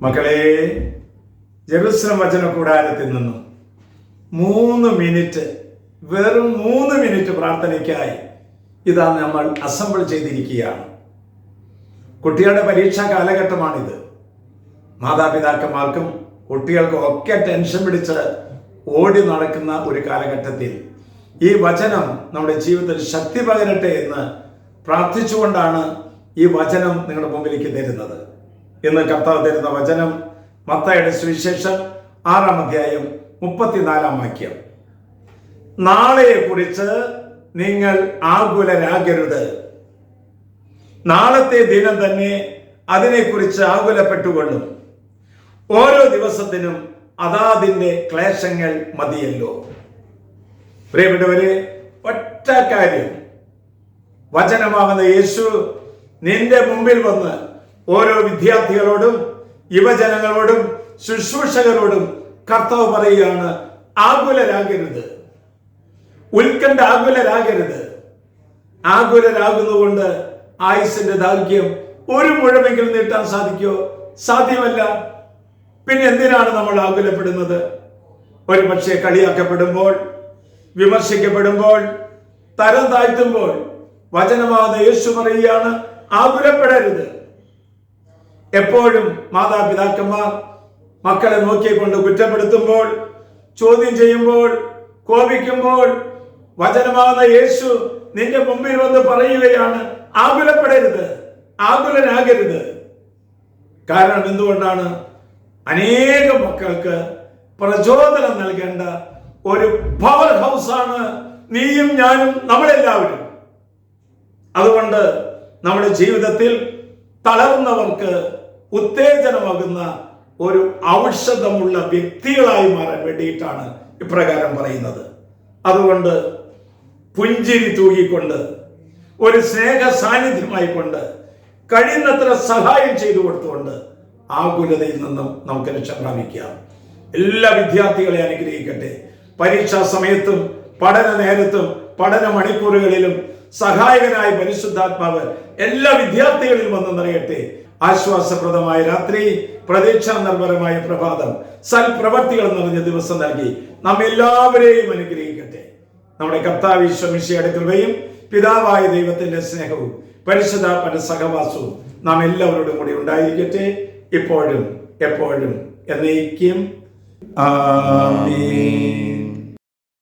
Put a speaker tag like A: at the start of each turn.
A: മക്കളെ, ജെറുസലം വചന കൂടാരത്തിൽ നിന്നും 3 മിനിറ്റ്, വെറും 3 മിനിറ്റ് പ്രാർത്ഥനയ്ക്കായി ഇതാ നമ്മൾ അസംബിൾ ചെയ്തിരിക്കുകയാണ്. കുട്ടികളുടെ പരീക്ഷാ കാലഘട്ടമാണിത്. മാതാപിതാക്കന്മാർക്കും കുട്ടികൾക്കും ഒക്കെ ടെൻഷൻ പിടിച്ച് ഓടി നടക്കുന്ന ഒരു കാലഘട്ടത്തിൽ ഈ വചനം നമ്മുടെ ജീവിതത്തിൽ ശക്തി പകരട്ടെ എന്ന് പ്രാർത്ഥിച്ചുകൊണ്ടാണ് ഈ വചനം നിങ്ങളുടെ മുമ്പിലേക്ക് തരുന്നത്. ഇന്ന് കർത്താവ് തരുന്ന വചനം മത്തായിയുടെ സുവിശേഷം 6-ാം അധ്യായം 34-ാം വാക്യം. നാളെയെ കുറിച്ച് നിങ്ങൾ ആകുലരാകരുത്, നാളത്തെ ദിനം തന്നെ അതിനെക്കുറിച്ച് ആകുലപ്പെട്ടുകൊള്ളും, ഓരോ ദിവസത്തിനും അതാതിന്റെ ക്ലേശങ്ങൾ മതിയല്ലോ. പ്രിയപ്പെട്ടവരെ, ഒറ്റ കാര്യം, വചനമാകുന്ന യേശു നിന്റെ മുമ്പിൽ വന്ന് ഓരോ വിദ്യാർത്ഥികളോടും യുവജനങ്ങളോടും ശുശ്രൂഷകരോടും കർത്താവ് പറയുകയാണ്, ആകുലരാകരുത്, ഉത്കണ്ഠ ആകുലരാകരുത്. ആകുലരാകുന്നതുകൊണ്ട് ആയുസിന്റെ ദൈർഘ്യം ഒരു മുഴമെങ്കിലും നീട്ടാൻ സാധിക്കുമോ? സാധ്യമല്ല. പിന്നെ എന്തിനാണ് നമ്മൾ ആകുലപ്പെടുന്നത്? ഒരു പക്ഷേ കളിയാക്കപ്പെടുമ്പോൾ, വിമർശിക്കപ്പെടുമ്പോൾ, തരം താഴ്ത്തുമ്പോൾ വചനമാകുന്ന യേശു പറയുകയാണ്, ആകുലപ്പെടരുത്. എപ്പോഴും മാതാപിതാക്കന്മാർ മക്കളെ നോക്കിക്കൊണ്ട് കുറ്റപ്പെടുത്തുമ്പോൾ, ചോദ്യം ചെയ്യുമ്പോൾ, കോപിക്കുമ്പോൾ വചനമാകുന്ന യേശു നിന്റെ മുമ്പിൽ വന്ന് പറയുകയാണ്, ആകുലപ്പെടരുത്, ആകുലനാകരുത്. കാരണം എന്തുകൊണ്ടാണ്? അനേകം മക്കൾക്ക് പ്രചോദനം നൽകേണ്ട ഒരു പവർ ഹൗസാണ് നീയും ഞാനും, നമ്മളെല്ലാവരും. അതുകൊണ്ട് നമ്മുടെ ജീവിതത്തിൽ തളർന്നവർക്ക് ഉത്തേജനമാകുന്ന ഒരു ഔഷധമുള്ള വ്യക്തികളായി മാറാൻ വേണ്ടിയിട്ടാണ് ഇപ്രകാരം പറയുന്നത്. അതുകൊണ്ട് പുഞ്ചിരി തൂകിക്കൊണ്ട്, ഒരു സ്നേഹ സാന്നിധ്യമായിക്കൊണ്ട്, കഴിയുന്നത്ര സഹായം ചെയ്തു കൊടുത്തുകൊണ്ട് ആകുലതയിൽ നിന്നും നമുക്ക് രക്ഷ പ്രാപിക്കാം. എല്ലാ വിദ്യാർത്ഥികളെ അനുഗ്രഹിക്കട്ടെ. പരീക്ഷാ സമയത്തും പഠന നേരത്തും പഠന മണിക്കൂറുകളിലും സഹായകനായ പരിശുദ്ധാത്മാവ് എല്ലാ വിദ്യാർത്ഥികളിലും വന്ന് നിറയട്ടെ. ആശ്വാസപ്രദമായ രാത്രി, പ്രതീക്ഷാ നിർഭരമായ പ്രഭാതം, സൽപ്രവർത്തികൾ നിറഞ്ഞ ദിവസം നൽകി നാം എല്ലാവരെയും അനുഗ്രഹിക്കട്ടെ. നമ്മുടെ കർത്താവ് ഈശോ മിശിഹായുടെ കൃപയും പിതാവായ ദൈവത്തിന്റെ സ്നേഹവും പരിശുദ്ധാത്മാവിന്റെ സഹവാസവും നാം എല്ലാവരോടും കൂടി ഉണ്ടായിരിക്കട്ടെ, ഇപ്പോഴും എപ്പോഴും എന്നേക്കും. ആമേൻ.